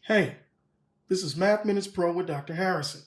Hey, this is Math Minutes Pro with Dr. Harrison.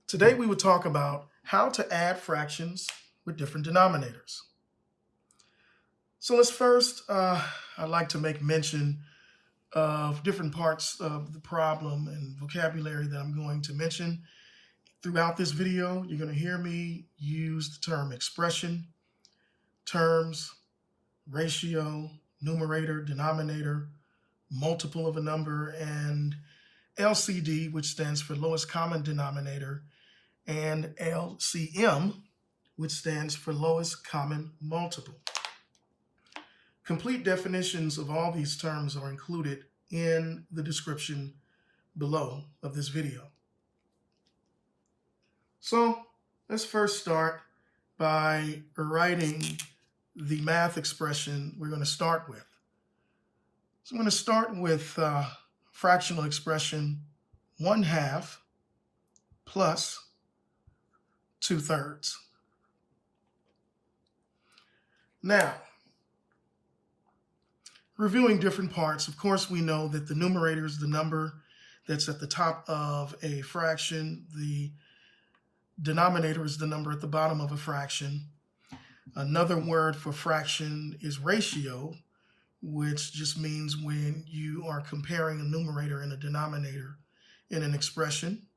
Today we will talk about how to add fractions with different denominators. So let's first, I'd like to make mention of different parts of the problem and vocabulary that I'm going to mention. Throughout this video, you're going to hear me use the term expression, terms, ratio, numerator, denominator, multiple of a number, and LCD, which stands for lowest common denominator, and LCM, which stands for lowest common multiple. Complete definitions of all these terms are included in the description below of this video. So let's first start by writing the math expression we're going to start with. So I'm going to start with fractional expression 1/2 plus 2/3. Now, reviewing different parts, of course, we know that the numerator is the number that's at the top of a fraction. The denominator is the number at the bottom of a fraction. Another word for fraction is ratio, which just means when you are comparing a numerator and a denominator in an expression.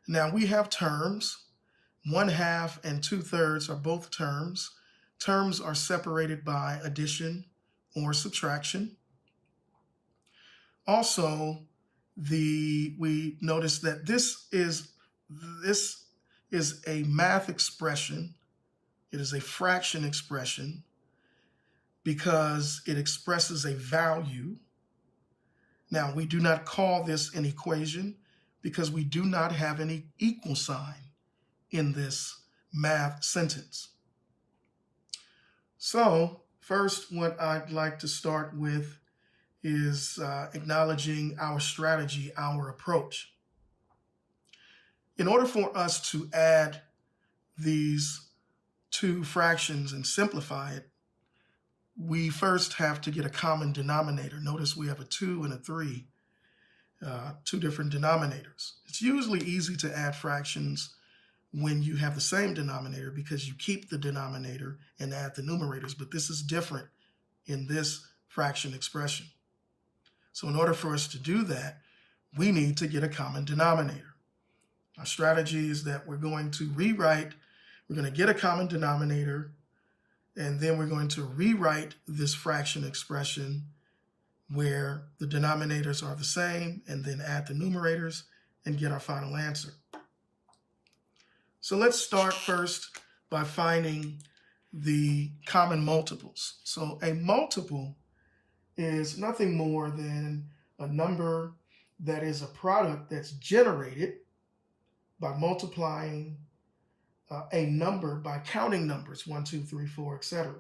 Now we have terms. 1/2 and 2/3 are both terms. Terms are separated by addition or subtraction. Also, we notice that this is a math expression. It is a fraction expression because it expresses a value. Now, we do not call this an equation because we do not have any equal sign in this math sentence. So, first, what I'd like to start with is acknowledging our strategy, our approach. In order for us to add these two fractions and simplify it, we first have to get a common denominator. Notice we have a 2 and a 3, two different denominators. It's usually easy to add fractions when you have the same denominator because you keep the denominator and add the numerators, but this is different in this fraction expression. So in order for us to do that, we need to get a common denominator. Our strategy is that we're going to get a common denominator, and then we're going to rewrite this fraction expression where the denominators are the same, and then add the numerators and get our final answer. So let's start first by finding the common multiples. So a multiple is nothing more than a number that is a product that's generated by multiplying a number by counting numbers, 1, 2, 3, 4, etc.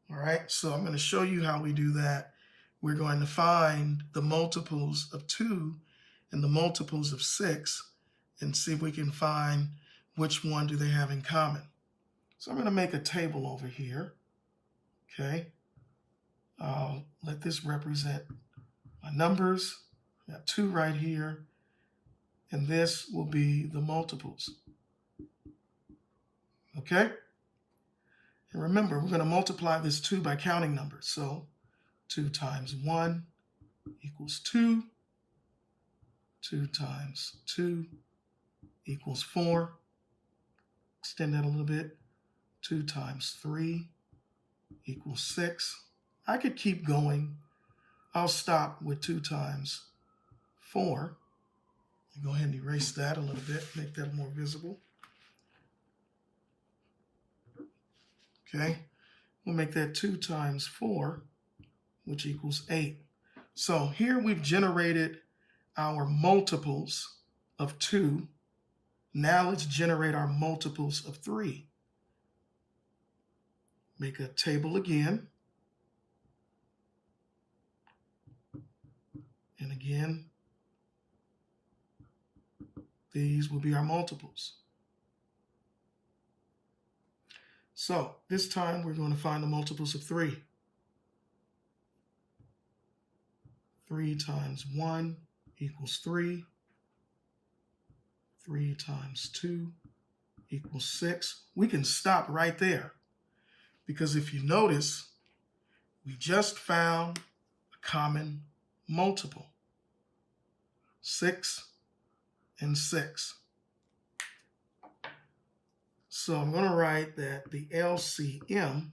All right, so I'm going to show you how we do that. We're going to find the multiples of 2 and the multiples of 6 and see if we can find which one do they have in common. So I'm going to make a table over here. Okay, I'll let this represent my numbers. I got 2 right here, and this will be the multiples. Okay? And remember, we're going to multiply this 2 by counting numbers. So 2 times 1 equals 2. 2 times 2 equals 4. Extend that a little bit. 2 times 3 equals 6. I could keep going. I'll stop with 2 times 4. Go ahead and erase that a little bit, make that more visible. Okay, we'll make that 2 times 4, which equals 8. So here we've generated our multiples of 2. Now let's generate our multiples of 3. Make a table again. And again, these will be our multiples. So this time we're going to find the multiples of 3. 3 times 1 equals 3. 3 times 2 equals 6. We can stop right there because if you notice, we just found a common multiple. 6 and 6. So I'm going to write that the LCM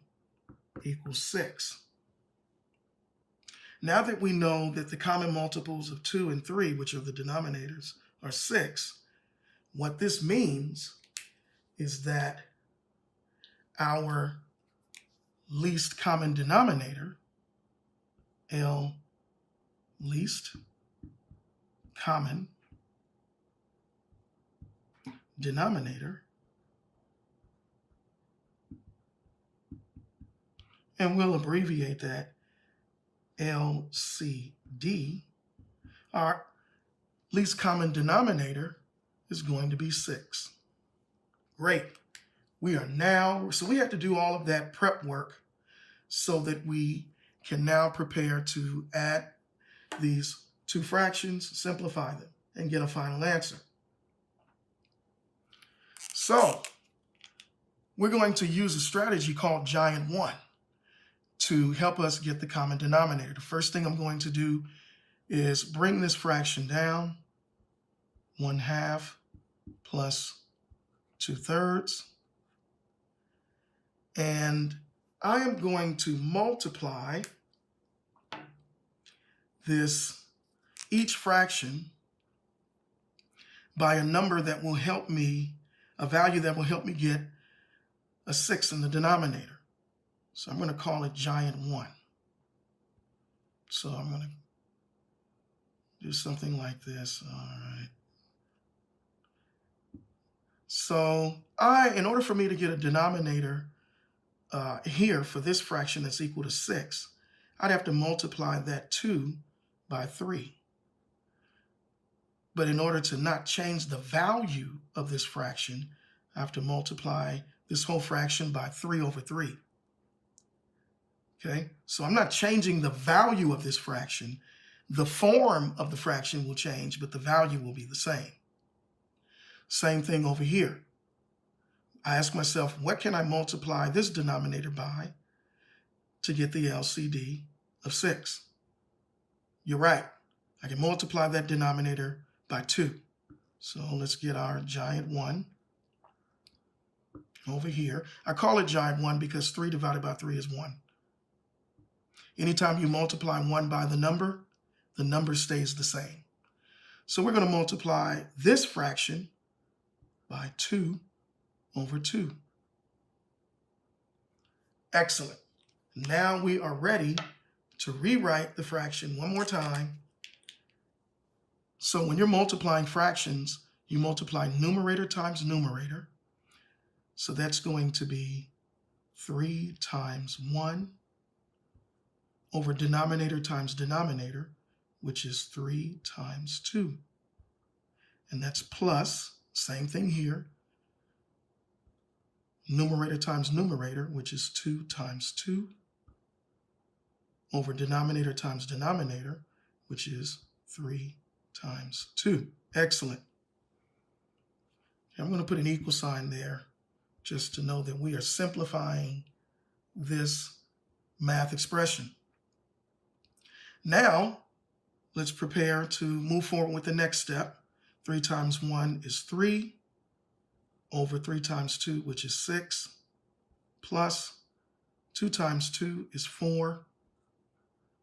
equals 6. Now that we know that the common multiples of 2 and 3, which are the denominators, are 6, what this means is that our least common denominator, L least common denominator, and we'll abbreviate that LCD, our least common denominator is going to be 6. Great. We are now, so we have to do all of that prep work so that we can now prepare to add these two fractions, simplify them, and get a final answer. So we're going to use a strategy called Giant 1 to help us get the common denominator. The first thing I'm going to do is bring this fraction down, 1/2 plus 2/3. And I am going to multiply each fraction by a number that will help me, a value that will help me get a 6 in the denominator. So I'm going to call it Giant 1. So I'm going to do something like this. All right. So in order for me to get a denominator here for this fraction that's equal to 6, I'd have to multiply that 2 by 3. But in order to not change the value of this fraction, I have to multiply this whole fraction by 3/3. Okay, so I'm not changing the value of this fraction. The form of the fraction will change, but the value will be the same. Same thing over here. I ask myself, what can I multiply this denominator by to get the LCD of 6? You're right. I can multiply that denominator by 2. So let's get our Giant 1 over here. I call it Giant 1 because 3 divided by 3 is 1. Anytime you multiply 1 by the number stays the same. So we're going to multiply this fraction by 2/2. Excellent. Now we are ready to rewrite the fraction one more time. So when you're multiplying fractions, you multiply numerator times numerator. So that's going to be 3 times 1 over denominator times denominator, which is 3 times 2. And that's plus, same thing here, numerator times numerator, which is 2 times 2, over denominator times denominator, which is 3 times 2. Excellent. I'm going to put an equal sign there just to know that we are simplifying this math expression. Now, let's prepare to move forward with the next step. 3 times 1 is 3 over 3 times 2, which is 6, plus 2 times 2 is 4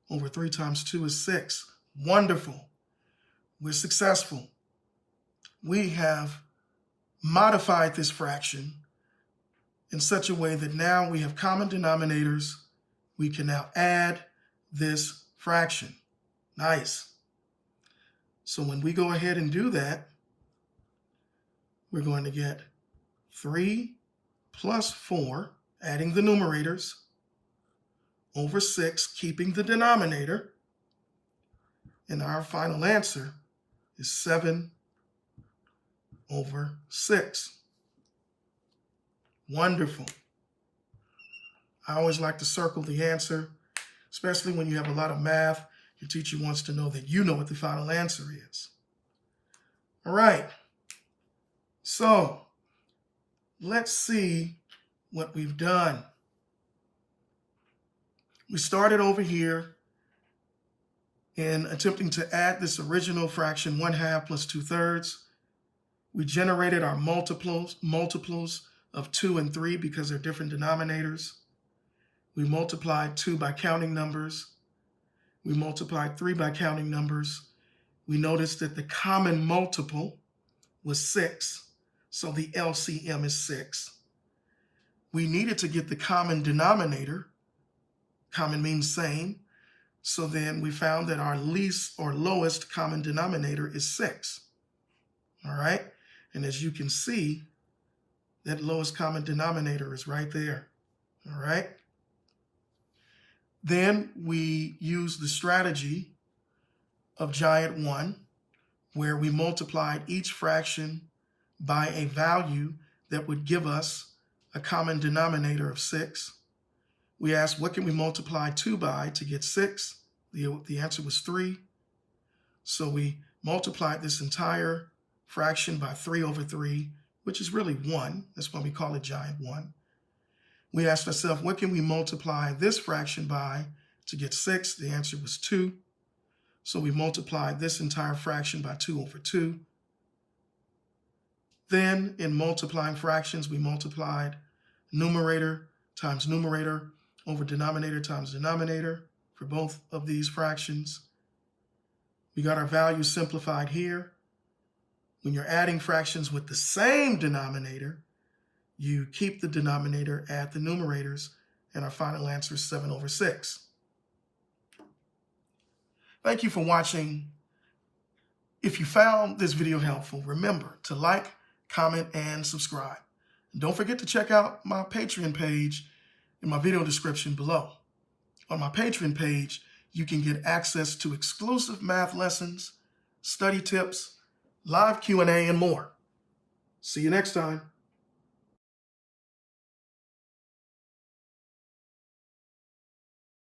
over 3 times 2 is 6. Wonderful. We're successful. We have modified this fraction in such a way that now we have common denominators. We can now add this fraction. Nice. So when we go ahead and do that, we're going to get 3 plus 4, adding the numerators, over 6, keeping the denominator. And our final answer is 7/6. Wonderful. I always like to circle the answer, especially when you have a lot of math. Your teacher wants to know that you know what the final answer is. All right. So let's see what we've done. We started over here in attempting to add this original fraction 1/2 plus 2/3. We generated our multiples of 2 and 3 because they're different denominators. We multiplied 2 by counting numbers. We multiplied 3 by counting numbers. We noticed that the common multiple was 6, so the LCM is 6. We needed to get the common denominator. Common means same. So then we found that our least or lowest common denominator is 6. All right? And as you can see, that lowest common denominator is right there. All right? Then we use the strategy of giant 1, where we multiplied each fraction by a value that would give us a common denominator of 6. We asked, what can we multiply 2 by to get 6? The answer was 3. So we multiplied this entire fraction by 3/3, which is really 1. That's why we call it giant 1. We asked ourselves, what can we multiply this fraction by to get 6? The answer was 2. So we multiplied this entire fraction by 2/2. Then in multiplying fractions, we multiplied numerator times numerator over denominator times denominator for both of these fractions. We got our values simplified here. When you're adding fractions with the same denominator, you keep the denominator, add the numerators, and our final answer is 7/6. Thank you for watching. If you found this video helpful, remember to like, comment, and subscribe. And don't forget to check out my Patreon page in my video description below. On my Patreon page, you can get access to exclusive math lessons, study tips, live Q&A, and more. See you next time.